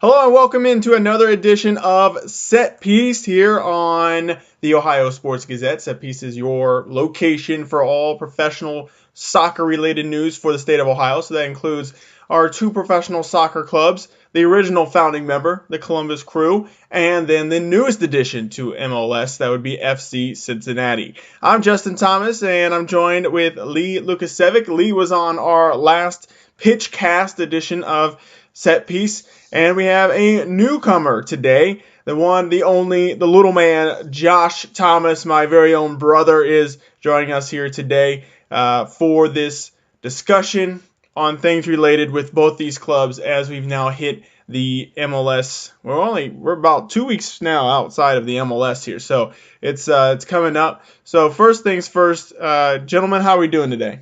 Hello and welcome into another edition of Set Piece here on the Ohio Sports Gazette. Set Piece is your location for all professional soccer related news for the state of Ohio. So that includes our two professional soccer clubs, the original founding member, the Columbus Crew, and then the newest addition to MLS, that would be FC Cincinnati. I'm Justin Thomas and I'm joined with Lee Lukasevic. Lee was on our last Pitchcast edition of Set Piece. And we have a newcomer today. The one, the only, the little man, Josh Thomas, my very own brother, is joining us here today for this discussion on things related with both these clubs as we've now hit the MLS. We're about 2 weeks now outside of the MLS here, so it's coming up. So first things first, gentlemen, how are we doing today?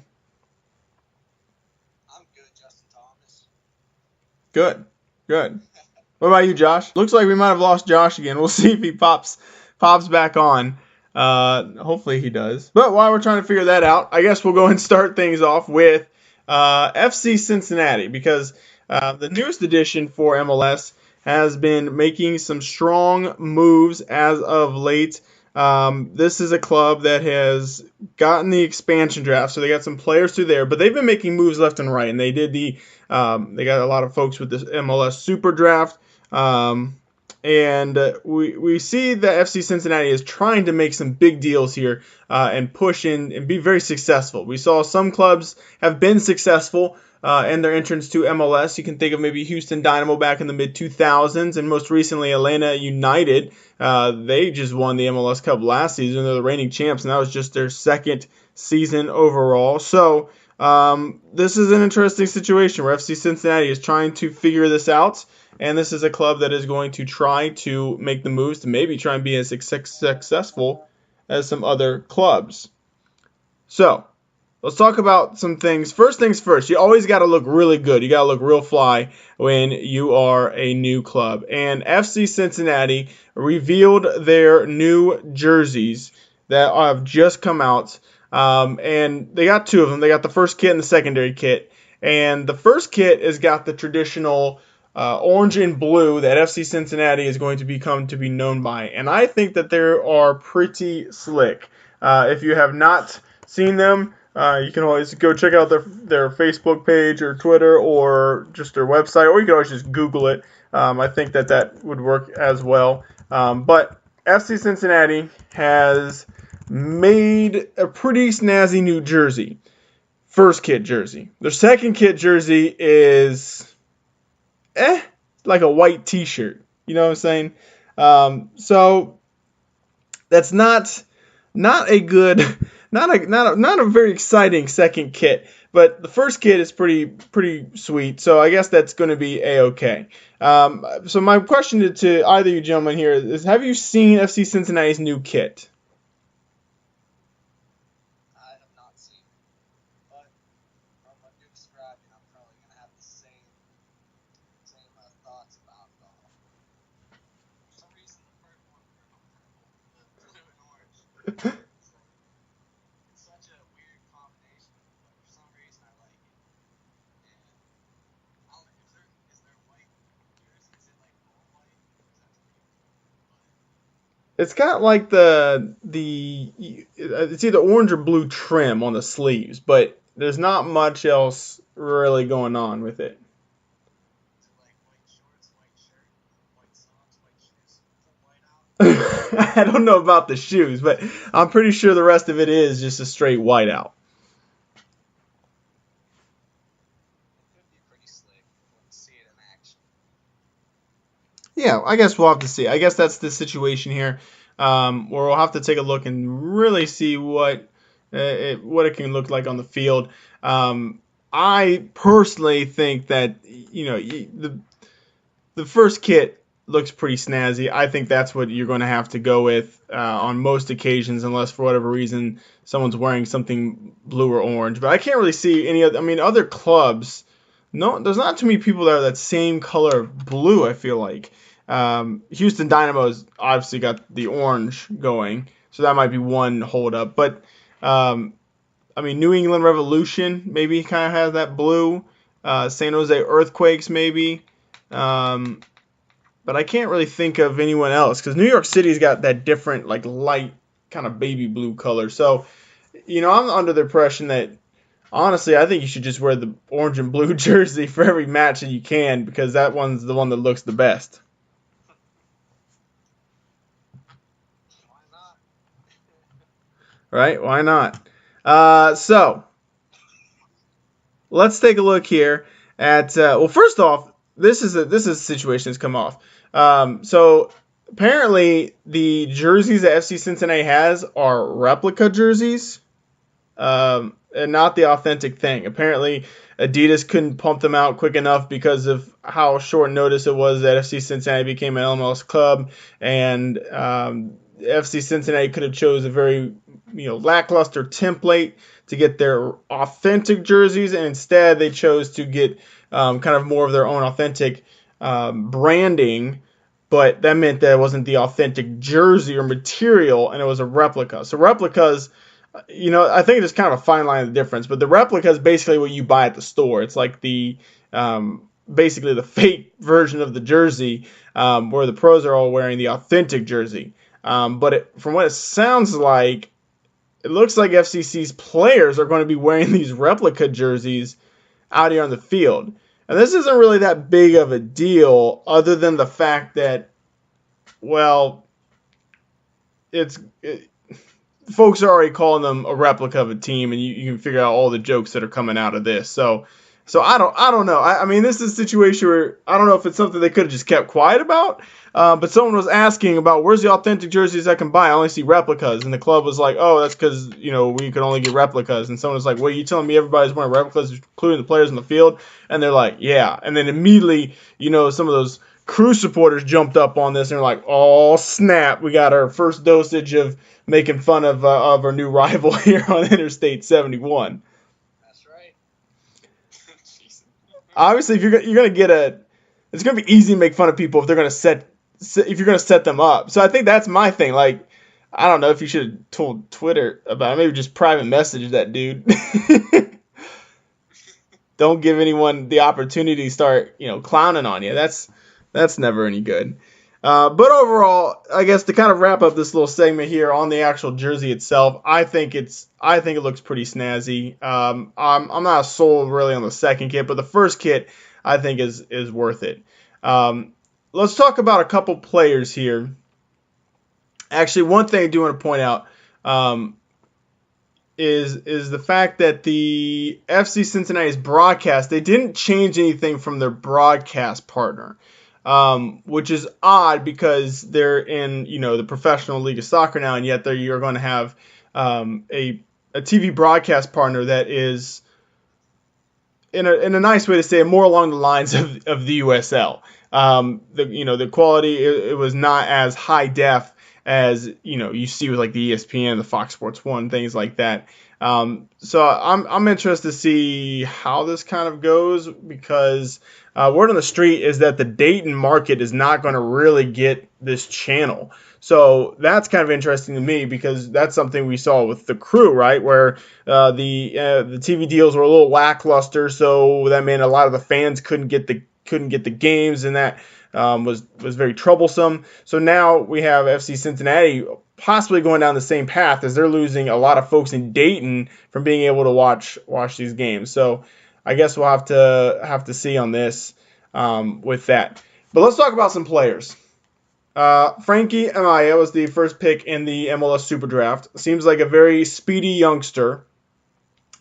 I'm good, Justin Thomas. Good. What about you, Josh? Looks like we might have lost Josh again. We'll see if he pops back on. Hopefully he does. But while we're trying to figure that out, I guess we'll go and start things off with FC Cincinnati because the newest edition for MLS has been making some strong moves as of late. This is a club that has gotten the expansion draft, so they got some players through there, but they've been making moves left and right, and they got a lot of folks with this MLS Super Draft, and we see that FC Cincinnati is trying to make some big deals here and push in and be very successful. We saw some clubs have been successful in their entrance to MLS. You can think of maybe Houston Dynamo back in the mid-2000s, and most recently Atlanta United. They just won the MLS Cup last season. They're the reigning champs, and that was just their second season overall. So this is an interesting situation where FC Cincinnati is trying to figure this out, and this is a club that is going to try to make the moves to maybe try and be as successful as some other clubs. So let's talk about some things. First things first, you always got to look really good. You got to look real fly when you are a new club. And FC Cincinnati revealed their new jerseys that have just come out. And they got two of them. They got the first kit and the secondary kit. And the first kit has got the traditional orange and blue that FC Cincinnati is going to become to be known by. And I think that they are pretty slick. If you have not seen them, you can always go check out their Facebook page or Twitter or just their website, or you can always just Google it. I think that would work as well. But FC Cincinnati has made a pretty snazzy new jersey. First kit jersey. Their second kit jersey is like a white t-shirt. You know what I'm saying? So that's not a good, not a very exciting second kit, but the first kit is pretty sweet. So I guess that's going to be a-okay. So my question to either you gentlemen here is: have you seen FC Cincinnati's new kit? I have not seen it, but from what you're describing, I'm probably going to have the same thoughts about it all. For some reason, the purple and the blue and orange. It's such a weird combination, but for some reason I like it. And I don't know, is there white jersey? Is it like all white? Because that's pretty cool. It's got like it's either orange or blue trim on the sleeves, but there's not much else really going on with it. Is it like white shorts, white shirt, white socks, white shoes, full white out? I don't know about the shoes, but I'm pretty sure the rest of it is just a straight whiteout. It could be pretty slick when you see it in action. Yeah, I guess we'll have to see. I guess that's the situation here, where we'll have to take a look and really see what it can look like on the field. I personally think that the first kit looks pretty snazzy. I think that's what you're going to have to go with on most occasions, unless for whatever reason someone's wearing something blue or orange. But I can't really see any other. I mean, other clubs. No, there's not too many people that are that same color of blue. I feel like Houston Dynamo's obviously got the orange going, so that might be one hold up. But I mean, New England Revolution maybe kind of has that blue. San Jose Earthquakes maybe. but I can't really think of anyone else because New York City's got that different, like, light kind of baby blue color. So, I'm under the impression that, honestly, I think you should just wear the orange and blue jersey for every match that you can because that one's the one that looks the best. Why not? Right? Why not? So let's take a look here at. Well, first off, this is a situation that's come off. So apparently, the jerseys that FC Cincinnati has are replica jerseys, and not the authentic thing. Apparently, Adidas couldn't pump them out quick enough because of how short notice it was that FC Cincinnati became an MLS club, and FC Cincinnati could have chose a very lackluster template to get their authentic jerseys, and instead they chose to get kind of more of their own authentic branding. But that meant that it wasn't the authentic jersey or material, and it was a replica. So replicas, I think there's kind of a fine line of difference, but the replica is basically what you buy at the store. It's like the basically the fake version of the jersey, where the pros are all wearing the authentic jersey. But from what it sounds like, it looks like FCC's players are going to be wearing these replica jerseys out here on the field. And this isn't really that big of a deal, other than the fact that, well, folks are already calling them a replica of a team, and you can figure out all the jokes that are coming out of this. So I don't know. I mean, this is a situation where I don't know if it's something they could have just kept quiet about. But someone was asking about where's the authentic jerseys I can buy. I only see replicas, and the club was like, oh, that's because we could only get replicas. And someone was like, well, you telling me everybody's wearing replicas, including the players in the field? And they're like, yeah. And then immediately, some of those Crew supporters jumped up on this and they're like, oh snap, we got our first dosage of making fun of our new rival here on Interstate 71. That's right. Obviously, if you're gonna it's gonna be easy to make fun of people if you're gonna set them up. So I think that's my thing. Like, I don't know if you should have told Twitter about it. Maybe just private message that dude. Don't give anyone the opportunity to start clowning on you. That's never any good. But overall, I guess to kind of wrap up this little segment here on the actual jersey itself, I think it looks pretty snazzy. I'm not sold really on the second kit, but the first kit I think is worth it. Let's talk about a couple players here. Actually, one thing I do want to point out is the fact that the FC Cincinnati's broadcast, they didn't change anything from their broadcast partner. Which is odd because they're in, the professional league of soccer now, and yet you're going to have a TV broadcast partner that is, in a nice way to say it, more along the lines of the USL. The quality, it was not as high def as you see with like the ESPN, the Fox Sports 1, things like that. So I'm interested to see how this kind of goes because word on the street is that the Dayton market is not going to really get this channel. So that's kind of interesting to me because that's something we saw with the Crew, right? Where the TV deals were a little lackluster, so that meant a lot of the fans couldn't get the games, and that was very troublesome. So now we have FC Cincinnati possibly going down the same path as they're losing a lot of folks in Dayton from being able to watch these games. So I guess we'll have to see on this with that. But let's talk about some players. Frankie Amaya was the first pick in the MLS Super Draft. Seems like a very speedy youngster.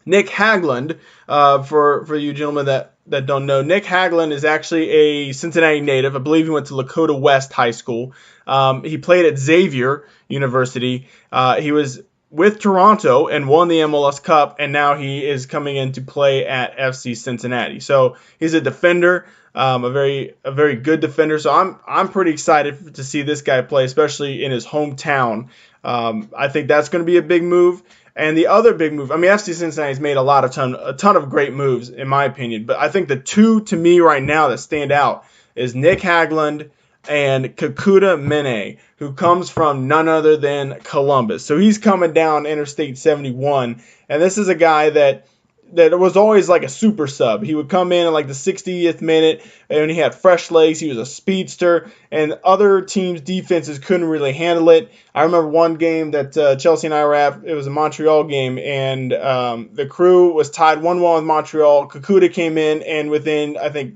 Nick Hagglund, for you gentlemen that don't know, Nick Hagglund is actually a Cincinnati native. I believe he went to Lakota West High School. He played at Xavier University. He was with Toronto and won the MLS Cup, and now he is coming in to play at FC Cincinnati. So he's a defender, a very good defender. So I'm pretty excited to see this guy play, especially in his hometown. I think that's going to be a big move. And the other big move, FC Cincinnati's made a ton of great moves, in my opinion. But I think the two, to me, right now that stand out is Nick Hagglund and Kekuta Mene, who comes from none other than Columbus. So he's coming down Interstate 71. And this is a guy that, that was always like a super sub. He would come in at like the 60th minute, and he had fresh legs. He was a speedster, and other teams' defenses couldn't really handle it. I remember one game that Chelsea and I were at. It was a Montreal game, and the Crew was tied 1-1 with Montreal. Kakuta came in, and within, I think,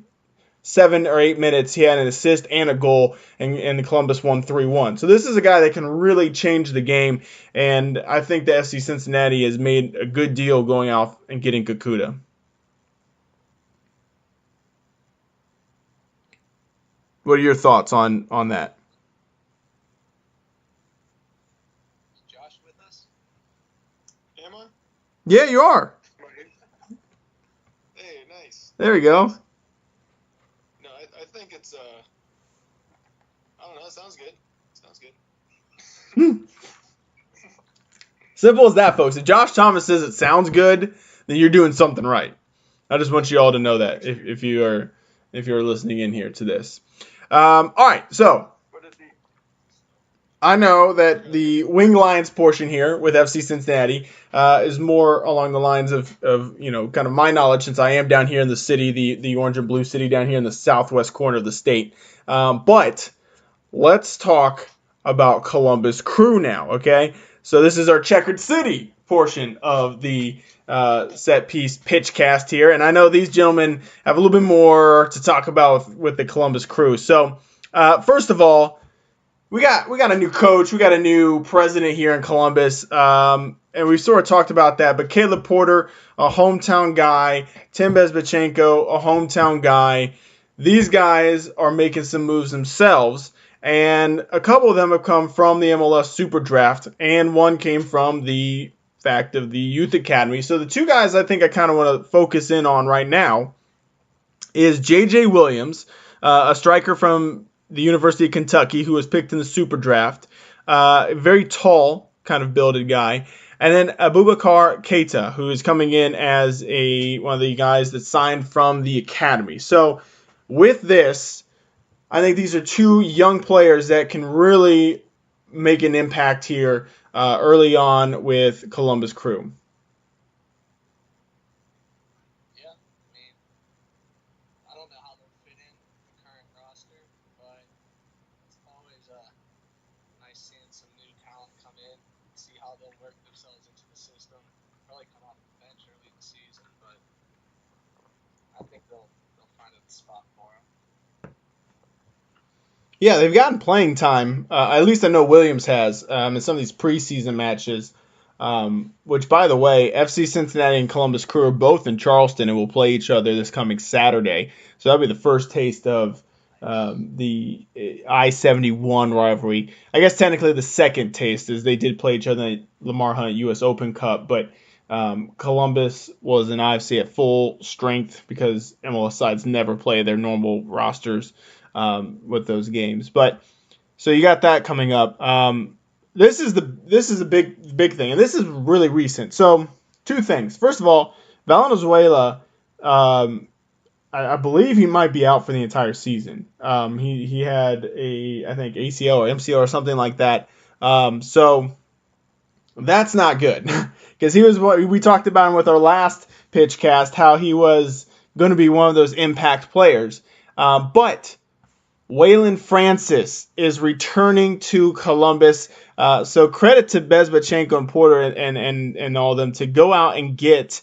7 or 8 minutes, he had an assist and a goal, and Columbus won 3-1. So this is a guy that can really change the game, and I think the FC Cincinnati has made a good deal going out and getting Kakuta. What are your thoughts on that? Is Josh with us? Am I? Yeah, you are. Hey, nice. There we go. No, I think it's I don't know. It sounds good. Sounds good. Simple as that, folks. If Josh Thomas says it sounds good, then you're doing something right. I just want you all to know that if you're listening in here to this. All right, so I know that the Wing Lions portion here with FC Cincinnati is more along the lines of kind of my knowledge, since I am down here in the city, the orange and blue city down here in the southwest corner of the state. But let's talk about Columbus Crew now, okay? So this is our Checkered City portion of the set piece Pitchcast here, and I know these gentlemen have a little bit more to talk about with the Columbus Crew. So first of all, we got a new coach, we got a new president here in Columbus, and we sort of talked about that. But Caleb Porter, a hometown guy, Tim Bezbachenko, a hometown guy. These guys are making some moves themselves, and a couple of them have come from the MLS Super Draft, and one came from the fact of the Youth Academy. So the two guys I think I kind of want to focus in on right now is J.J. Williams, a striker from the University of Kentucky who was picked in the Super Draft, a very tall kind of builded guy, and then Abubakar Keita, who is coming in as one of the guys that signed from the academy. So with this, I think these are two young players that can really make an impact here early on with Columbus Crew. Yeah, I mean, I don't know how they'll fit in the current roster, but it's always nice seeing some new talent come in, see how they'll work themselves into the system. Probably come off the bench early in the season, but I think they'll find a spot for them. Yeah, they've gotten playing time. At least I know Williams has in some of these preseason matches. Which, by the way, FC Cincinnati and Columbus Crew are both in Charleston and will play each other this coming Saturday. So that'll be the first taste of the I-71 rivalry. I guess technically the second taste, is they did play each other in the Lamar Hunt U.S. Open Cup, but Columbus was an IFC at full strength because MLS sides never play their normal rosters with those games. But so you got that coming up. This is a big thing, and this is really recent. So two things. First of all, Valenzuela, I believe he might be out for the entire season. He had I think ACL or MCL or something like that. So that's not good because he was what we talked about him with our last pitch cast, how he was going to be one of those impact players. But Waylon Francis is returning to Columbus. So credit to Bezbachenko and Porter and all of them to go out and get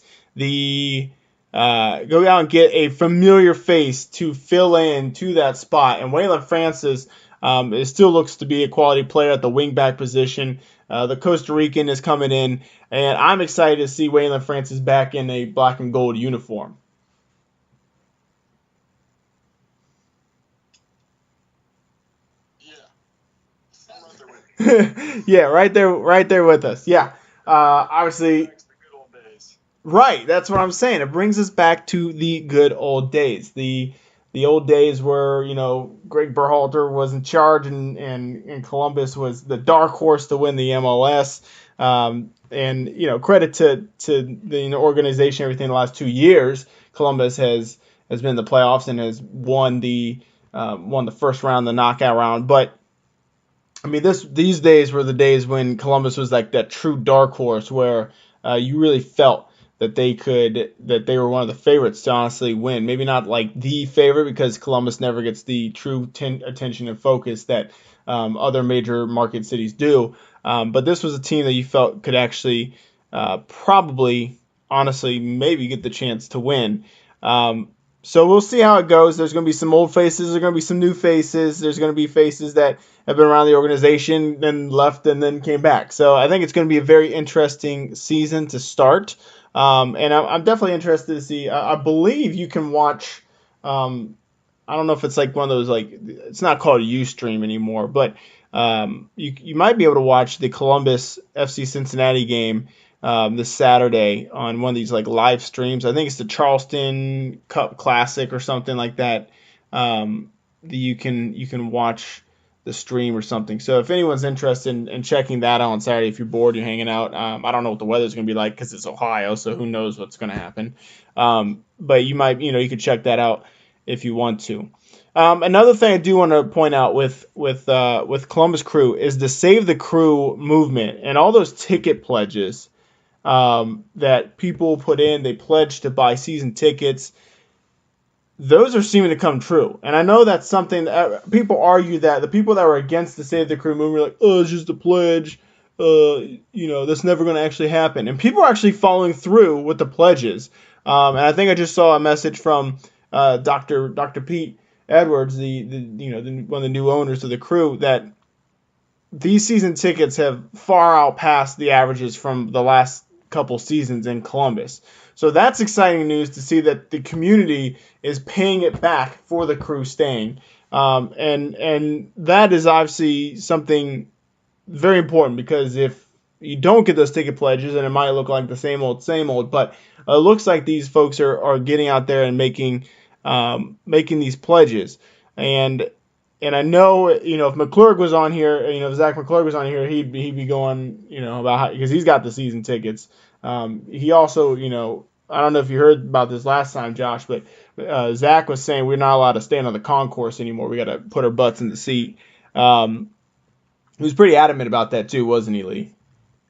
a familiar face to fill in to that spot. And Waylon Francis still looks to be a quality player at the wingback position. The Costa Rican is coming in, and I'm excited to see Waylon Francis back in a black and gold uniform. Yeah, right there with us. Yeah, obviously, right. That's what I'm saying. It brings us back to the good old days. The old days where Greg Berhalter was in charge and Columbus was the dark horse to win the MLS. And credit to the organization, everything the last 2 years. Columbus has been in the playoffs and has won the first round, the knockout round, but. I mean, these days were the days when Columbus was like that true dark horse where you really felt that they were one of the favorites to honestly win. Maybe not like the favorite because Columbus never gets the true attention and focus that other major market cities do. But this was a team that you felt could actually probably, honestly, maybe get the chance to win. So we'll see how it goes. There's going to be some old faces. There's going to be some new faces. There's going to be faces that have been around the organization, then left, and then came back. So I think it's going to be a very interesting season to start. And I'm definitely interested to see. I believe you can watch. I don't know if it's like one of those like it's not called a Ustream anymore, but you might be able to watch the Columbus FC Cincinnati game this Saturday on one of these like live streams. I think it's the Charleston Cup Classic or something like that. You can watch the stream or something. So if anyone's interested in checking that out on Saturday, if you're bored, you're hanging out. I don't know what the weather's going to be like because it's Ohio, so who knows what's going to happen. But you might, you could check that out if you want to. Another thing I do want to point out with Columbus Crew is the Save the Crew movement and all those ticket pledges that people put in. They pledge to buy season tickets. Those are seeming to come true. And I know that's something that people argue that the people that were against the Save the Crew movement were like, oh, it's just a pledge. That's never going to actually happen. And people are actually following through with the pledges. And I think I just saw a message from Dr. Pete Edwards, one of the new owners of the Crew, that these season tickets have far outpassed the averages from the last couple seasons in Columbus. So that's exciting news to see that the community is paying it back for the Crew staying. And that is obviously something very important because if you don't get those ticket pledges, and it might look like the same old, but it looks like these folks are getting out there and making these pledges. And I know, if McClurg was on here, if Zach McClurg was on here, he'd be going, about how, because he's got the season tickets. He also, I don't know if you heard about this last time, Josh, but Zach was saying we're not allowed to stand on the concourse anymore. We got to put our butts in the seat. He was pretty adamant about that too, wasn't he, Lee?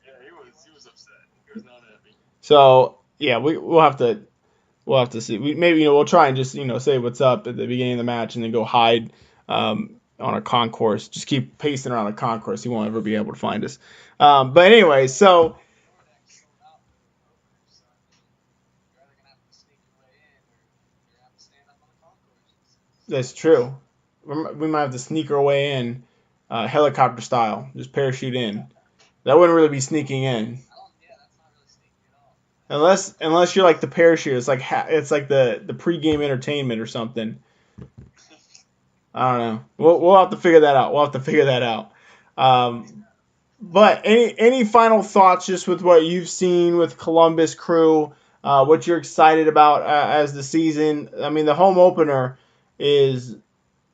Yeah, he was upset. He was not happy. So yeah, we'll have to see. We'll try and just say what's up at the beginning of the match and then go hide on a concourse. Just keep pacing around a concourse. He won't ever be able to find us. But anyway, so. That's true. We might have to sneak our way in, helicopter style, just parachute in. That wouldn't really be sneaking in. Unless you're like the parachute, it's like the pregame entertainment or something. I don't know. We'll have to figure that out. But any final thoughts just with what you've seen with Columbus Crew, what you're excited about as the season? I mean, the home opener is.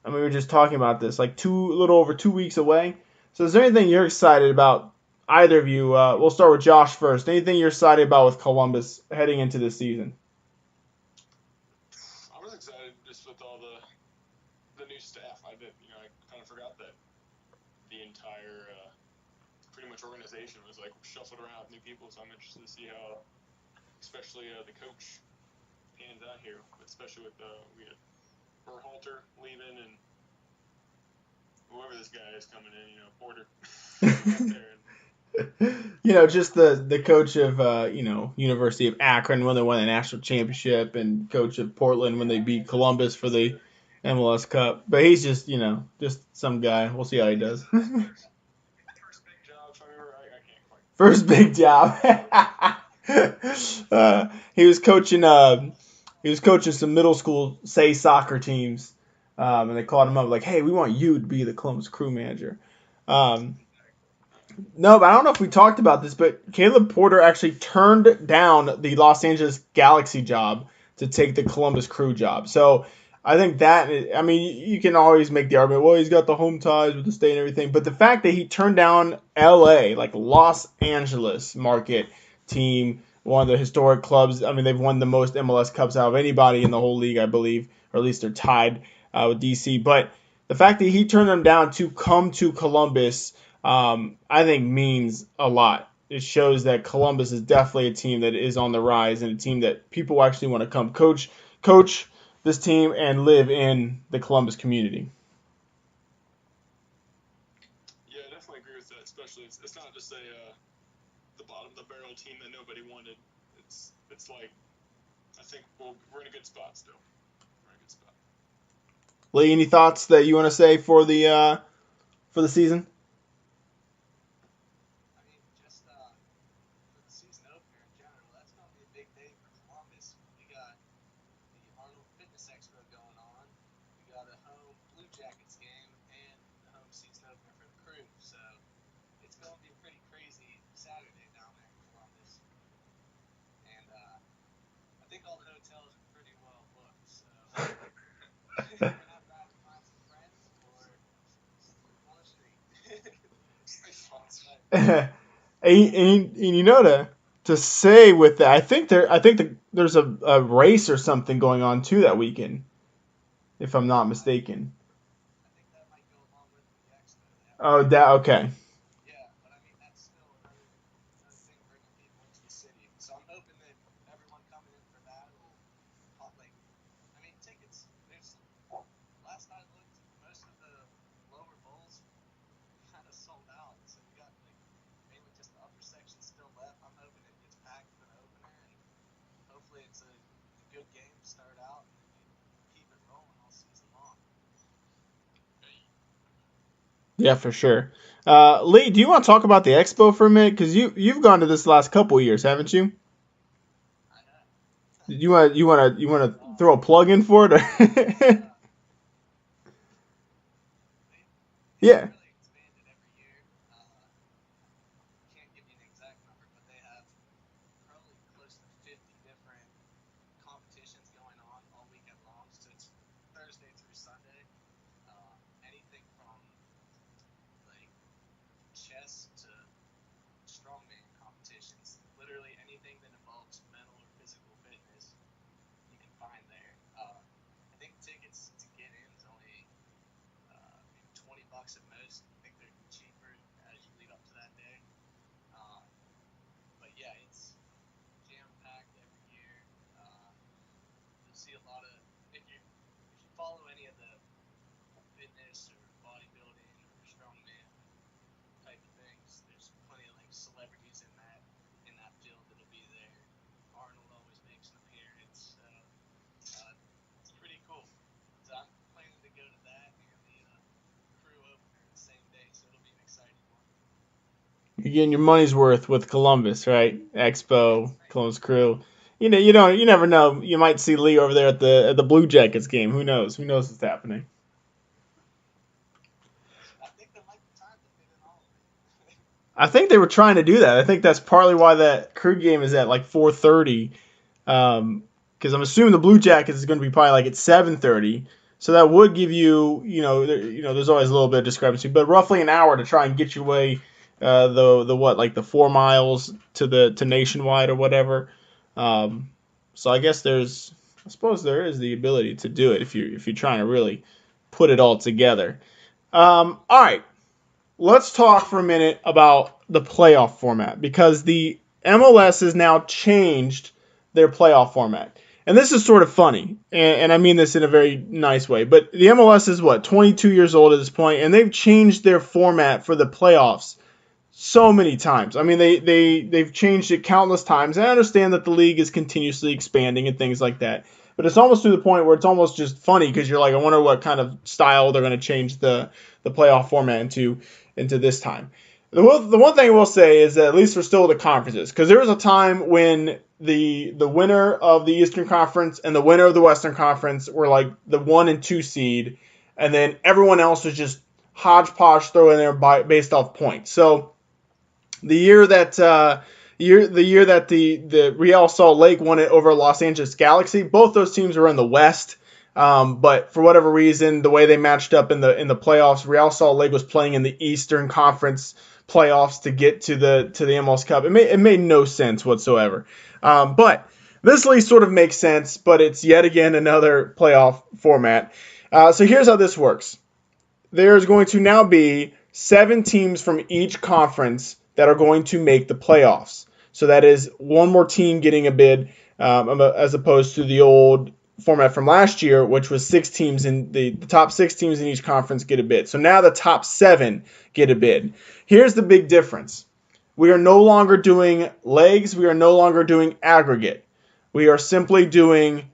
I mean, we were just talking about this, like a little over 2 weeks away. So is there anything you're excited about, either of you? We'll start with Josh first. Anything you're excited about with Columbus heading into this season? I was excited just with all the new staff. I kind of forgot that the entire pretty much organization was like shuffled around with new people. So I'm interested to see how, especially the coach pans out here, especially with we had Berhalter leaving and whoever this guy is coming in, Porter. Just the coach of University of Akron when they won the national championship, and coach of Portland when they beat Columbus for the MLS Cup. But he's just just some guy. We'll see how he does. First big job, if I remember right. I can't quite. First big job. He was coaching. He was coaching some middle school soccer teams, and they called him up like, "Hey, we want you to be the Columbus Crew manager." No, but I don't know if we talked about this, but Caleb Porter actually turned down the Los Angeles Galaxy job to take the Columbus Crew job. So I think you can always make the argument, well, he's got the home ties with the state and everything, but the fact that he turned down LA, like Los Angeles market team, one of the historic clubs. I mean, they've won the most MLS Cups out of anybody in the whole league, I believe, or at least they're tied with DC. But the fact that he turned them down to come to Columbus, I think means a lot. it shows that Columbus is definitely a team that is on the rise and a team that people actually want to come coach this team and live in the Columbus community. Yeah, I definitely agree with that. Especially, it's not just the bottom of the barrel team that nobody wanted. It's like I think we're in a good spot still. We're in a good spot. Lee, any thoughts that you want to say for the season? I mean, just for the season opener in general, that's going to be a big day for Columbus. We got the Arnold Fitness Expo going on. We got a home Blue Jackets game and the home season opener for the Crew. So it's going to be a pretty crazy Saturday down there in Columbus. And I think all the hotels are pretty well booked. So you're going to have to either find some friends or sleep on the street. and you know to say with that, I think there's a race or something going on too that weekend, if I'm not mistaken. I think that might go along with the expo. Oh, that okay. Yeah, but I mean that's still another thing bringing people into the city. So I'm hoping that everyone coming in for that will like. I mean tickets. There's last I looked, most of the lower bowls kind of sold out. So we got like mainly just the upper section still left. I'm hoping it gets packed for the opener, and hopefully it's a good game to start out, and then we keep it rolling all season long. Yeah, for sure. Lee, do you want to talk about the expo for a minute? Because you've gone to this last couple of years, haven't you? I know. You want to throw a plug in for it? Or? They Yeah. really expanded every year. Can't give you an exact number, but they have probably close to 50 different competitions going on all weekend long. So it's Thursday through Sunday. Anything from like chess to strongman competitions. Literally anything that involves mental or physical fitness, you can find there. I think tickets to get in is only maybe $20 at most. I think they're cheaper as you lead up to that day. Um, but yeah, it's jam packed every year. You'll see a lot of if you follow any of the fitness or bodybuilding or strongman type of things, there's plenty of like celebrities in that field that'll be there. Arnold always makes an appearance, so it's pretty cool. So I'm planning to go to that and the Crew opener the same day, so it'll be an exciting one. You're getting your money's worth with Columbus, right? Expo, Right. Columbus Crew. You never know. You might see Lee over there at the Blue Jackets game. Who knows? Who knows what's happening? I think there might be time to fit in all of it. I think they were trying to do that. I think that's partly why that Crew game is at like 4:30. Because I'm assuming the Blue Jackets is going to be probably like at 7:30. So that would give there's always a little bit of discrepancy, but roughly an hour to try and get your way the what like the 4 miles to Nationwide or whatever. So I suppose there is the ability to do it if you're trying to really put it all together. All right, let's talk for a minute about the playoff format because the MLS has now changed their playoff format. And this is sort of funny, and I mean this in a very nice way. But the MLS is 22 years old at this point, and they've changed their format for the playoffs so many times. I mean, they've changed it countless times. And I understand that the league is continuously expanding and things like that. But it's almost to the point where it's almost just funny because you're like, I wonder what kind of style they're going to change the playoff format into this time. The one thing I will say is that at least we're still with the conferences because there was a time when the winner of the Eastern Conference and the winner of the Western Conference were like the 1 and 2 seed, and then everyone else was just hodgepodge thrown in there based off points. So the year that the Real Salt Lake won it over Los Angeles Galaxy, both those teams were in the West. But for whatever reason, the way they matched up in the playoffs, Real Salt Lake was playing in the Eastern Conference playoffs to get to the MLS Cup. It made no sense whatsoever. But this league sort of makes sense, but it's yet again another playoff format. So here's how this works. There's going to now be 7 teams from each conference that are going to make the playoffs. So that is one more team getting a bid, as opposed to the old format from last year, which was 6 teams in the top 6 teams in each conference get a bid. So now the top 7 get a bid. Here's the big difference. We are no longer doing legs. We are no longer doing aggregate. We are simply doing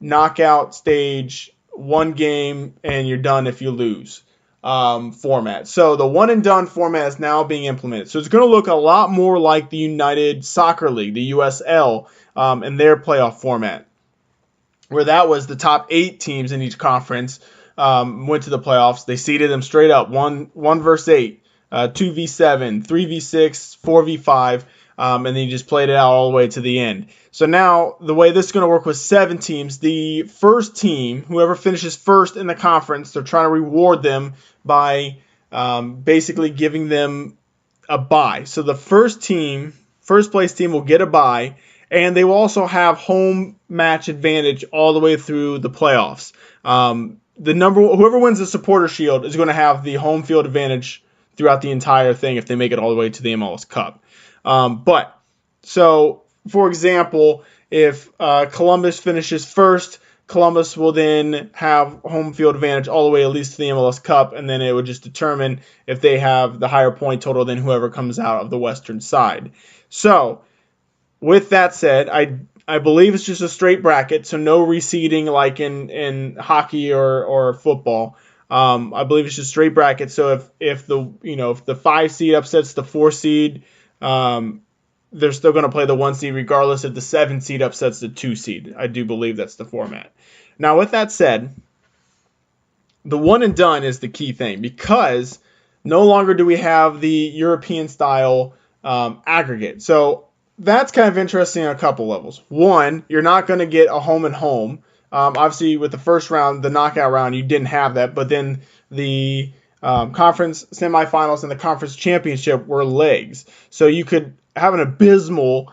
knockout stage, one game, and you're done if you lose format. So the one and done format is now being implemented. So it's going to look a lot more like the United Soccer League, the USL, and their playoff format, where that was the top 8 teams in each conference went to the playoffs. They seeded them straight up, 1 versus 8, 2v7, 3v6, 4v5, and then you just played it out all the way to the end. So now the way this is going to work with 7 teams, the first team, whoever finishes first in the conference, they're trying to reward them by basically giving them a bye. So the first place team will get a bye, and they will also have home match advantage all the way through the playoffs. Whoever wins the Supporter Shield is going to have the home field advantage throughout the entire thing if they make it all the way to the MLS Cup. So for example, if Columbus finishes first, Columbus will then have home field advantage all the way at least to the MLS Cup, and then it would just determine if they have the higher point total than whoever comes out of the western side. So with that said, I believe it's just a straight bracket, so no reseeding like in hockey or football. I believe it's just straight bracket. So if the 5 seed upsets the 4 seed, they're still going to play the 1 seed regardless if the 7 seed upsets the 2 seed. I do believe that's the format. Now, with that said, the one and done is the key thing, because no longer do we have the European style aggregate. So that's kind of interesting on a couple levels. One, you're not going to get a home and home. Obviously, with the first round, the knockout round, you didn't have that. But then the conference semifinals and the conference championship were legs. So you could have an abysmal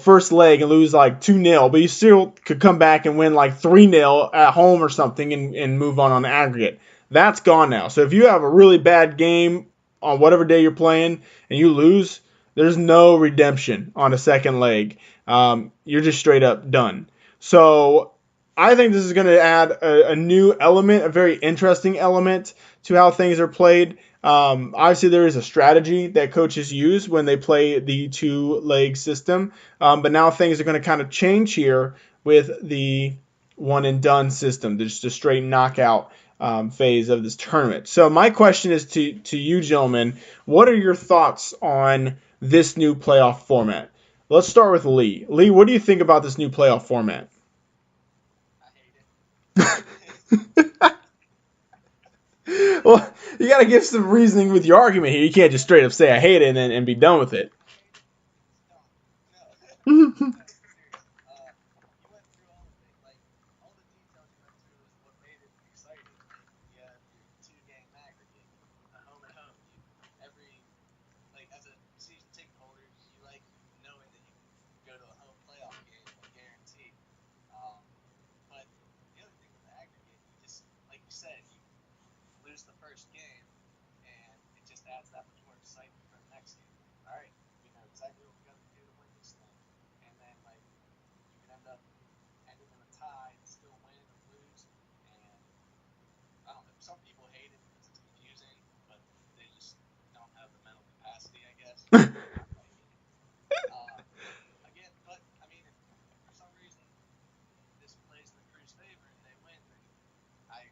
first leg and lose like 2-0, but you still could come back and win like 3-0 at home or something and move on aggregate. That's gone now. So if you have a really bad game on whatever day you're playing and you lose, there's no redemption on a second leg. You're just straight up done. So I think this is going to add a new element, a very interesting element to how things are played. Obviously, there is a strategy that coaches use when they play the 2-leg system, but now things are going to kind of change here with the one and done system, just a straight knockout phase of this tournament. So my question is to you gentlemen, what are your thoughts on this new playoff format? Let's start with Lee. Lee, what do you think about this new playoff format? I hate it. Well, you got to give some reasoning with your argument here. You can't just straight up say I hate it and be done with it. No. You went through all of it. Like, all the details you went through is what made it exciting. You have your 2-game aggregate, a home and home. As a season ticket holder, you like knowing that you can go to a home playoff game, guaranteed. But the other thing with the aggregate, you just, like you said, you lose the first game, and it just adds that much more excitement for the next game. All right, we know exactly what we got to do to win this thing, and then you can end up ending in a tie and still win or lose. And I don't know, some people hate it because it's confusing, but they just don't have the mental capacity, I guess. Again, but I mean, if for some reason this plays in the Crew's favor and they win, then I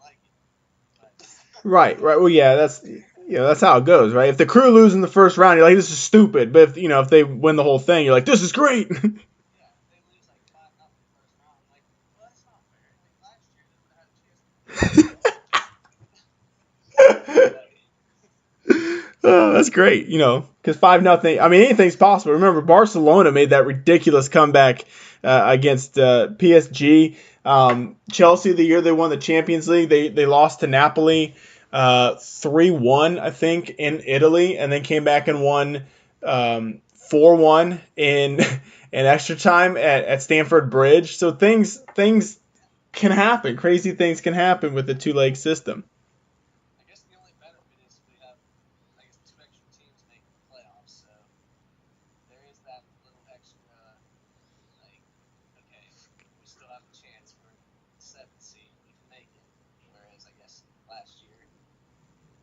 like it. But Right. Well, yeah, that's how it goes, right? If the Crew lose in the first round, you're like, this is stupid. But if they win the whole thing, you're like, this is great. yeah, if they lose like 5-0 first round, I'm like, well, that's not fair. Like last year, they would have had a chance to. Oh, that's great. Because 5-0. I mean, anything's possible. Remember, Barcelona made that ridiculous comeback against PSG. Chelsea, the year they won the Champions League, they lost to Napoli 3-1, I think, in Italy, and then came back and won 4-1 in extra time at Stamford Bridge. So things can happen. Crazy things can happen with the 2-leg system. I guess the only benefit is we have, I guess, 2 extra teams making the playoffs. that little extra, like, okay, we still have a chance for the 7th seed. We can make it. Whereas, I guess, last year,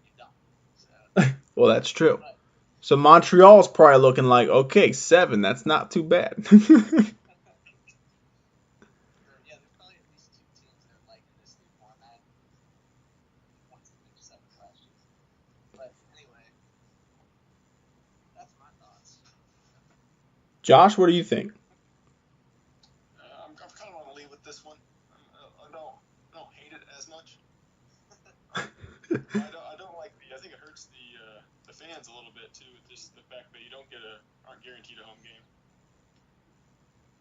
you don't. So, Well, that's true. but, So Montreal's probably looking like, okay, 7, that's not too bad. yeah, there's probably at least 2 teams that are liking this new format. One's the big 7 last year. But, anyway, that's my thoughts. Josh, what do you think? I'm kind of on the lead with this one. I don't hate it as much. I don't like I think it hurts the fans a little bit too. Just the fact that you aren't guaranteed a home game.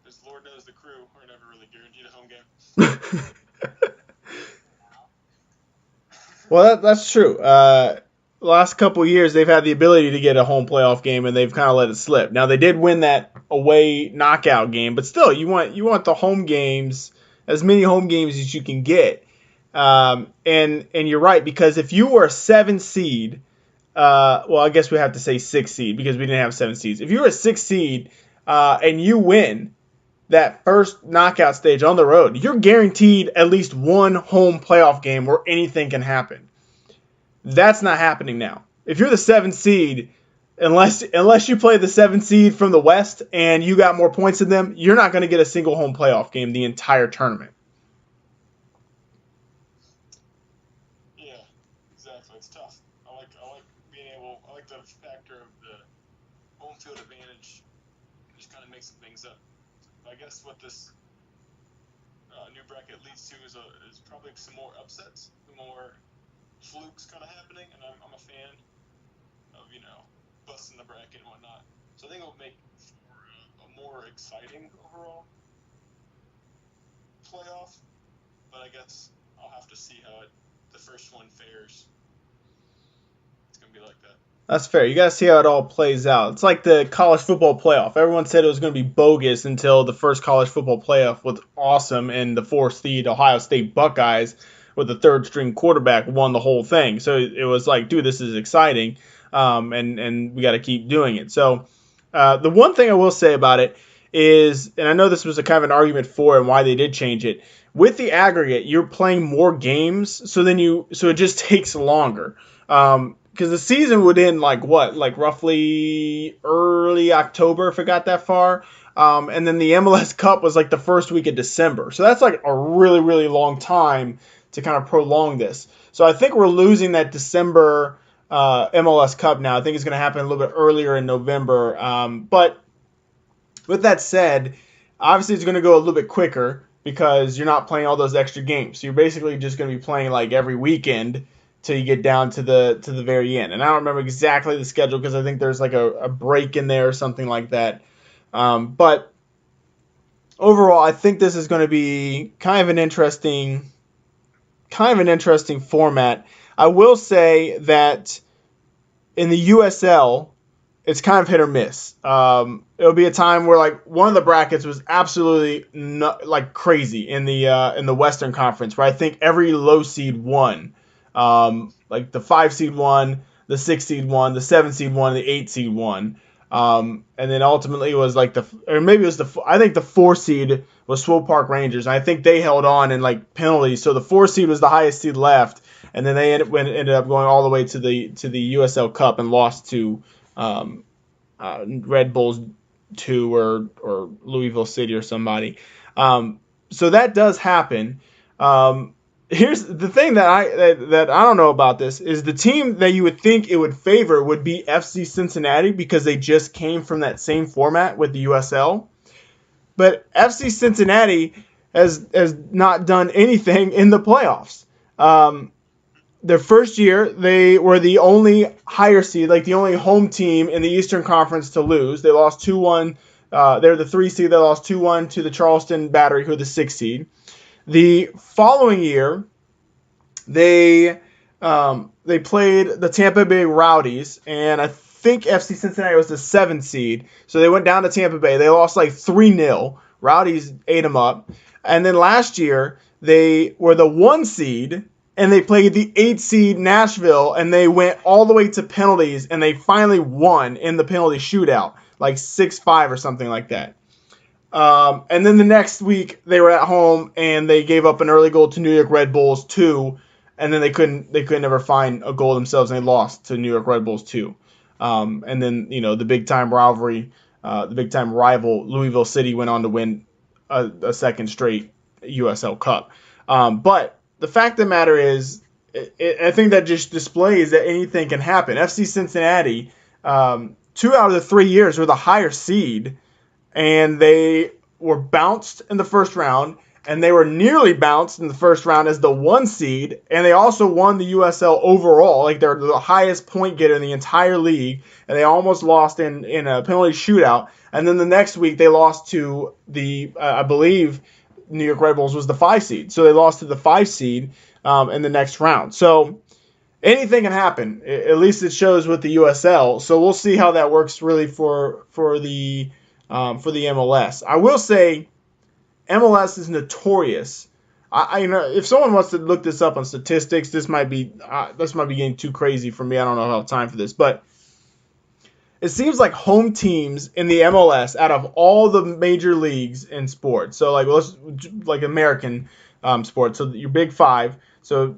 Because Lord knows the crew are never really guaranteed a home game. Well, that's true. Last couple of years, they've had the ability to get a home playoff game, and they've kind of let it slip. Now, they did win that away knockout game, but still, you want the home games, as many home games as you can get. And you're right, because if you were a 7 seed, well, I guess we have to say 6 seed because we didn't have 7 seeds. If you were a 6 seed and you win that first knockout stage on the road, you're guaranteed at least one home playoff game where anything can happen. That's not happening now. If you're the 7th seed, unless you play the 7th seed from the West and you got more points than them, you're not going to get a single home playoff game the entire tournament. Yeah, exactly. It's tough. I like the factor of the home field advantage. It just kind of makes some things up. I guess what this new bracket leads to is probably some more upsets, more flukes kind of happening, and I'm a fan of busting the bracket and whatnot. So I think it'll make for a more exciting overall playoff. But I guess I'll have to see how the first one fares. It's gonna be like that. That's fair. You got to see how it all plays out. It's like the college football playoff. Everyone said it was going to be bogus until the first college football playoff was awesome, and the 4th seed Ohio State Buckeyes with the 3rd-string quarterback won the whole thing. So it was like, dude, this is exciting, and we got to keep doing it. So the one thing I will say about it is, and I know this was a kind of an argument for and why they did change it, with the aggregate, you're playing more games, so it just takes longer. Because the season would end like roughly early October if it got that far. And then the MLS Cup was like the first week of December. So that's like a really, really long time to kind of prolong this. So I think we're losing that December MLS Cup now. I think it's going to happen a little bit earlier in November. But with that said, obviously it's going to go a little bit quicker because you're not playing all those extra games. So you're basically just going to be playing like every weekend till you get down to the very end. And I don't remember exactly the schedule because I think there's like a break in there or something like that. But overall, I think this is going to be kind of an interesting format. I will say that in the USL, it's kind of hit or miss. It'll be a time where like one of the brackets was absolutely crazy in the Western Conference, where I think every low seed won. Like the 5 seed won, the 6 seed won, the 7 seed won, the 8 seed won. And then ultimately it was like I think the 4 seed was Swope Park Rangers. And I think they held on in like penalties. So the 4 seed was the highest seed left. And then they ended up going all the way to the USL Cup and lost to Red Bulls 2 or Louisville City or somebody. So that does happen. Here's the thing that I don't know about this is the team that you would think it would favor would be FC Cincinnati because they just came from that same format with the USL. But FC Cincinnati has not done anything in the playoffs. Their first year, they were the only higher seed, like the only home team in the Eastern Conference to lose. They lost 2-1. They're the 3 seed. They lost 2-1 to the Charleston Battery, who are the 6 seed. The following year, they played the Tampa Bay Rowdies, and I think FC Cincinnati was the 7th seed. So they went down to Tampa Bay. They lost like 3-0. Rowdies ate them up. And then last year, they were the 1 seed, and they played the 8 seed Nashville, and they went all the way to penalties, and they finally won in the penalty shootout. like 6-5 or something like that. And then the next week they were at home and they gave up an early goal to New York Red Bulls 2, and then they couldn't ever find a goal themselves, and they lost to New York Red Bulls 2. And then the big time rivalry, the big time rival Louisville City went on to win a second straight USL Cup. But the fact of the matter is, I think that just displays that anything can happen. FC Cincinnati, 2 out of the 3 years were the higher seed, and they were bounced in the first round, and they were nearly bounced in the first round as the 1 seed, and they also won the USL overall. Like, they're the highest point getter in the entire league, and they almost lost in a penalty shootout. And then the next week they lost to I believe New York Red Bulls was the 5 seed. So they lost to the 5 seed in the next round. So anything can happen. At least it shows with the USL. So we'll see how that works really for the MLS. I will say MLS is notorious. If someone wants to look this up on statistics, this might be getting too crazy for me. I don't know if I have time for this, but it seems like home teams in the MLS out of all the major leagues in sports, so like American sports, so your big 5, so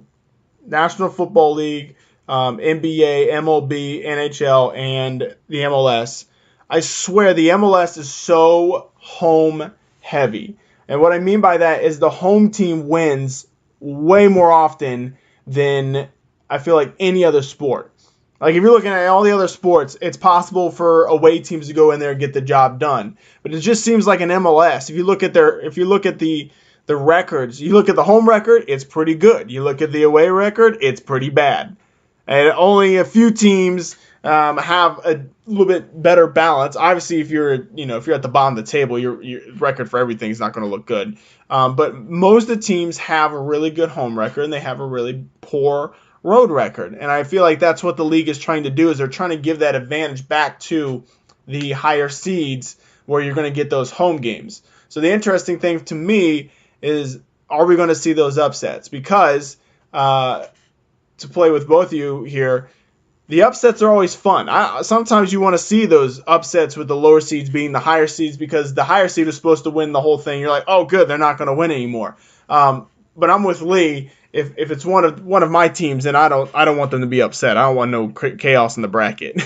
National Football League, NBA, MLB, NHL, and the MLS. I swear the MLS is so home heavy. And what I mean by that is the home team wins way more often than I feel like any other sport. Like, if you're looking at all the other sports, it's possible for away teams to go in there and get the job done. But it just seems like an MLS. If you look at the records, you look at the home record, it's pretty good. You look at the away record, it's pretty bad. And only a few teams have a little bit better balance. Obviously, if you're at the bottom of the table, your record for everything is not going to look good. But most of the teams have a really good home record, and they have a really poor road record. And I feel like that's what the league is trying to do, is they're trying to give that advantage back to the higher seeds where you're going to get those home games. So the interesting thing to me is, are we going to see those upsets? Because to play with both of you here, the upsets are always fun. Sometimes you want to see those upsets with the lower seeds being the higher seeds, because the higher seed is supposed to win the whole thing. You're like, oh, good, they're not going to win anymore. But I'm with Lee. If it's one of my teams, then I don't want them to be upset. I don't want no chaos in the bracket.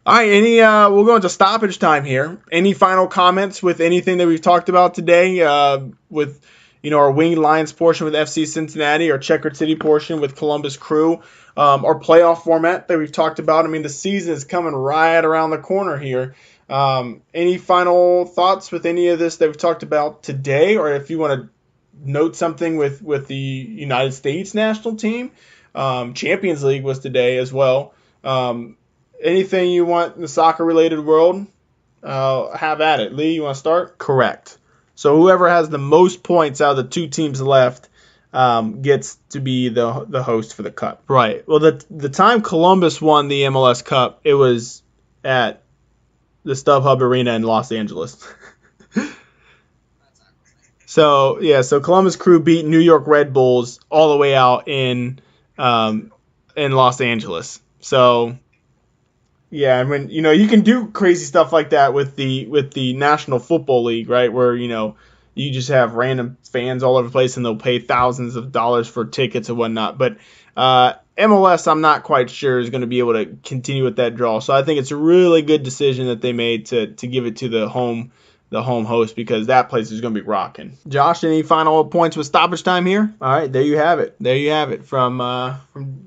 All right, we'll go into stoppage time here. Any final comments with anything that we've talked about today? With our Winged Lions portion with FC Cincinnati, our Checkered City portion with Columbus Crew, our playoff format that we've talked about. I mean, the season is coming right around the corner here. Any final thoughts with any of this that we've talked about today, or if you want to note something with the United States national team? Champions League was today as well. Anything you want in the soccer-related world, have at it. Lee, you want to start? Correct. So whoever has the most points out of the 2 teams left gets to be the host for the Cup. Right. Well, the time Columbus won the MLS Cup, it was at the StubHub Arena in Los Angeles. So Columbus Crew beat New York Red Bulls all the way out in Los Angeles. So yeah, I mean, you can do crazy stuff like that with the National Football League, right? Where you just have random fans all over the place and they'll pay thousands of dollars for tickets and whatnot. But MLS, I'm not quite sure is going to be able to continue with that draw. So I think it's a really good decision that they made to give it to the home host, because that place is going to be rocking. Josh, any final points with stoppage time here? All right, there you have it from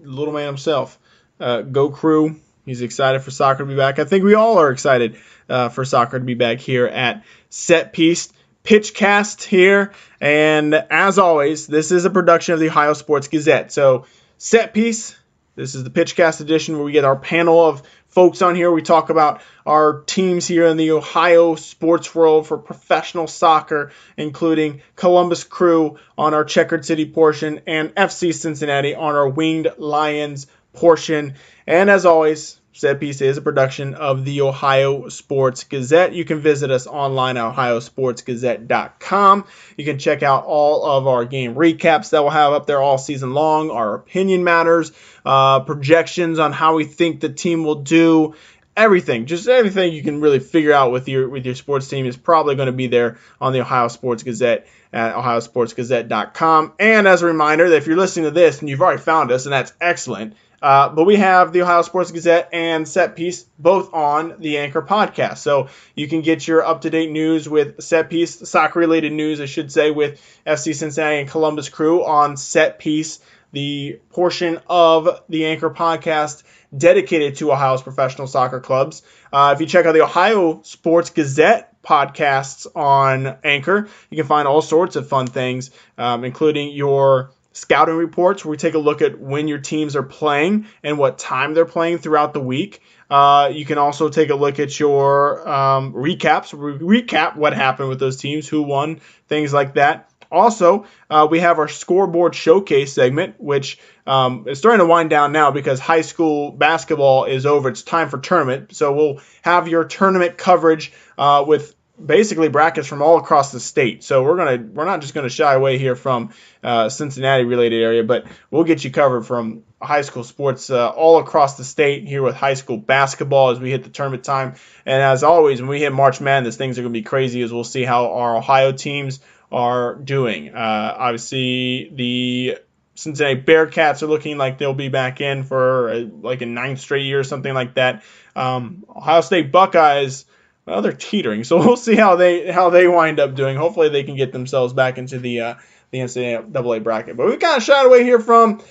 little man himself. Go Crew. He's excited for soccer to be back. I think we all are excited for soccer to be back here at Set Piece. Pitchcast here, and as always, this is a production of the Ohio Sports Gazette. So Set Piece, this is the Pitchcast edition where we get our panel of folks on here. We talk about our teams here in the Ohio sports world for professional soccer, including Columbus Crew on our Checkered City portion and FC Cincinnati on our Winged Lions portion. And as always, Set Piece is a production of the Ohio Sports Gazette. You can visit us online at ohiosportsgazette.com. You can check out all of our game recaps that we'll have up there all season long, our opinion matters, projections on how we think the team will do, everything you can really figure out with your sports team is probably going to be there on the Ohio Sports Gazette at ohiosportsgazette.com. And as a reminder that if you're listening to this and you've already found us, and that's excellent, but we have the Ohio Sports Gazette and Set Piece both on the Anchor podcast. So you can get your up-to-date news with Set Piece, soccer-related news, I should say, with FC Cincinnati and Columbus Crew on Set Piece, the portion of the Anchor podcast dedicated to Ohio's professional soccer clubs. If you check out the Ohio Sports Gazette podcasts on Anchor, you can find all sorts of fun things, including your scouting reports, where we take a look at when your teams are playing and what time they're playing throughout the week. You can also take a look at your recaps, recap what happened with those teams, who won, things like that. Also, we have our scoreboard showcase segment, which is starting to wind down now because high school basketball is over. It's time for tournament. So we'll have your tournament coverage with basically brackets from all across the state. So we're not just gonna shy away here from Cincinnati related area, but we'll get you covered from high school sports all across the state here with high school basketball as we hit the tournament time. And as always, when we hit March Madness, things are gonna be crazy as we'll see how our Ohio teams are doing. Obviously, the Cincinnati Bearcats are looking like they'll be back in for like a 9th straight year or something like that. Ohio State Buckeyes, well, they're teetering, so we'll see how they wind up doing. Hopefully, they can get themselves back into the NCAA bracket. But we kind of shied away here from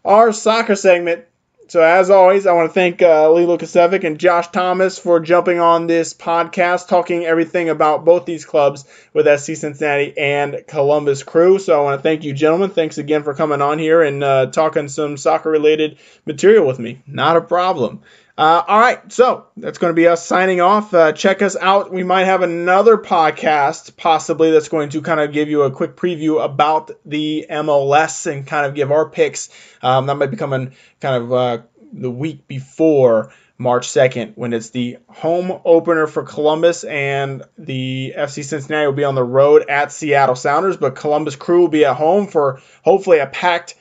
our soccer segment. So as always, I want to thank Lee Lukasevic and Josh Thomas for jumping on this podcast, talking everything about both these clubs with SC Cincinnati and Columbus Crew. So I want to thank you, gentlemen. Thanks again for coming on here and talking some soccer-related material with me. Not a problem. All right, so that's going to be us signing off. Check us out. We might have another podcast, possibly, that's going to kind of give you a quick preview about the MLS and kind of give our picks. That might be coming kind of the week before March 2nd, when it's the home opener for Columbus, and the FC Cincinnati will be on the road at Seattle Sounders, but Columbus Crew will be at home for hopefully a packed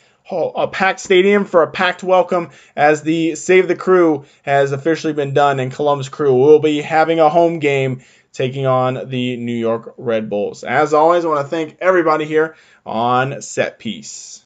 stadium for a packed welcome, as the Save the Crew has officially been done, and Columbus Crew will be having a home game taking on the New York Red Bulls. As always, I want to thank everybody here on Set Piece.